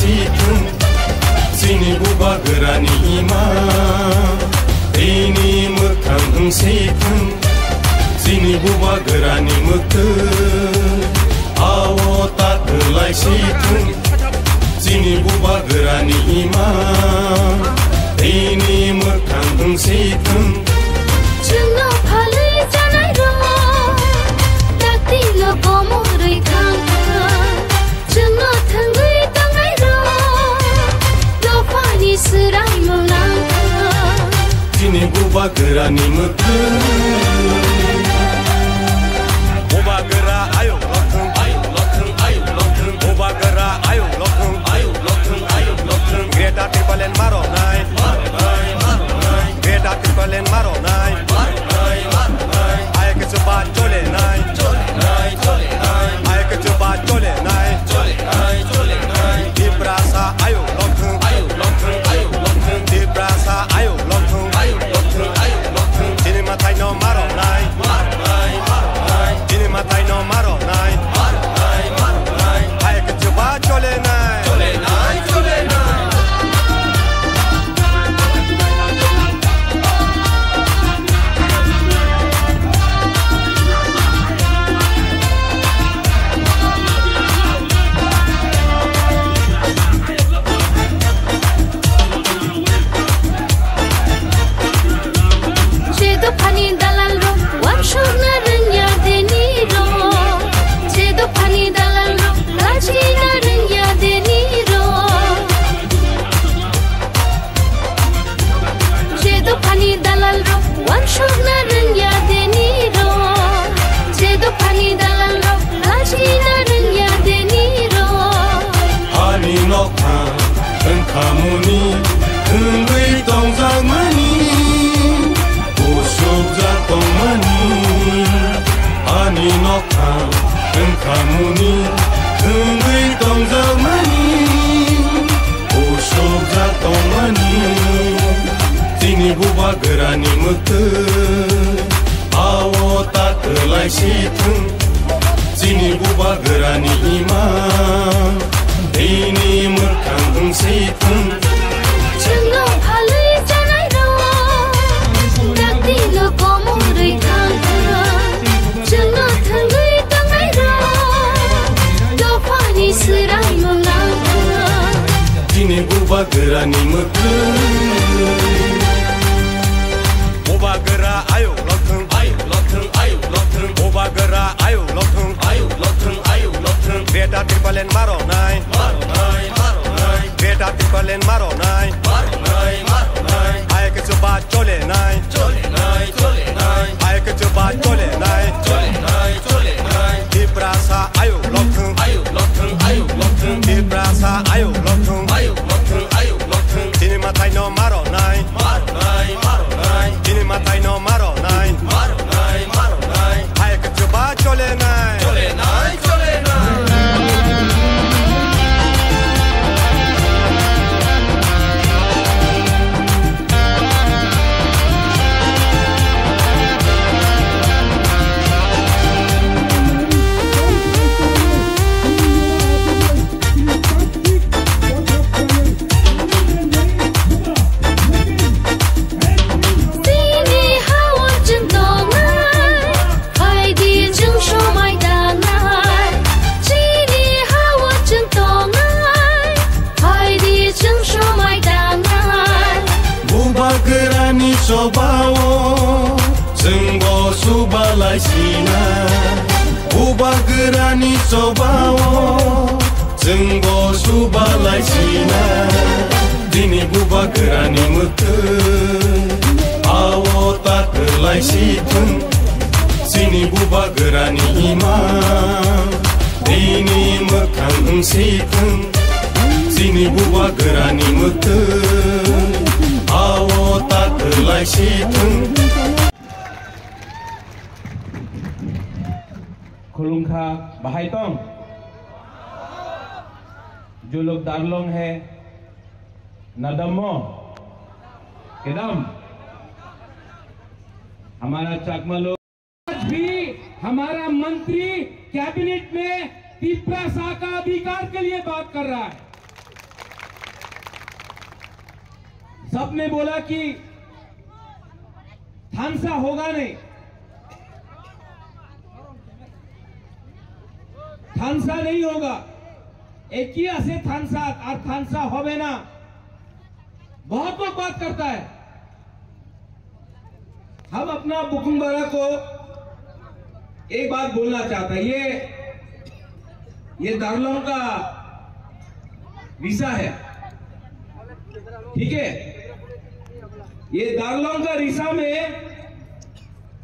situng sini buba gerani ima ini mekang situng sini buba gerani meke awo tak kelai situng sini buba gerani ima ini mekang situng Jungo phalai janai ro takti lo komo roi khang Jungo thangui tangai ro lo pani serai molang Sini buba gerani meke buba gera ayo lokeng buba gera ayo lokeng Greta Tripalen maro nai Greta Tripalen maro nai Ayo ke coba chole nai Ayo ke coba chole nai Di brasa ayo lokeng Di brasa ayo lokeng Sini matai no maro nai Sini matai no maro nai Ayo ke coba chole nai Kamuni hengui tong zang mani usuk zang tong mani ani nokam heng kamuni hengui tong zang mani usuk zang tong mani sini buba gerani meke awo tak kelai situng sini buba gerani imam ini mekang situng Jungo phalai janai ro takti lo komo roi khang Jungo thangui tangai ro lo pani serai molang Sini buba gerani meke buba gera ayo lokeng buba gera ayo lokeng Greta Tripalen maro nai Greta Tripalen maro nai Ayo ke coba chole nai Ayo ke coba chole nai Di brasa ayo lokeng Di brasa ayo lokeng Sini matai no maro nai Sini matai no maro nai Ayo ke coba chole nai Sobawo senggo subalai sina buba gerani sobawo senggo subalai sina dini buba gerani meke awo tak kelai situng sini buba gerani imam dini mekang situng sini buba gerani meke awo tak kelai situng खुलुंखा बहाइतों जो लोग दारलोंग है नदमो केदम हमारा चाकमा लोग आज भी हमारा मंत्री cabinet में तीव्रता का अधिकार के लिए बात कर रहा है। सबने बोला कि थानसा होगा नहीं, थानसा नहीं होगा, एक ही ऐसे थानसा और थानसा होवे ना। बहुत लोग बात करता है। हम अपना बुकुंबारा को एक बात बोलना चाहता है। ये दार्लोंग का वीसा है, ठीक है। ये दार्लोंग का रीसा में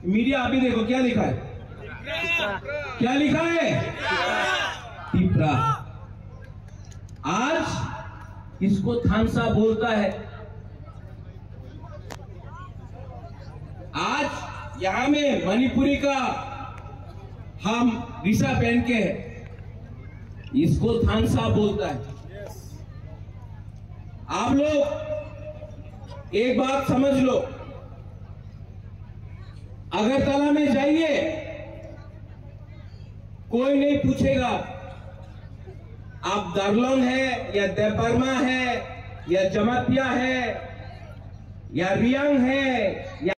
मीडिया अभी देखो क्या लिखा है, क्या लिखा है, टिपरा। आज इसको थानसा बोलता है। आज यहां में मणिपुरी का हम रीसा पहन के है, इसको थानसा बोलता है। आप लोग एक बात समझ लो, अगरतला में जाइए, कोई नहीं पूछेगा आप दार्लोंग है या देपरमा है या जमातिया है या रियांग है या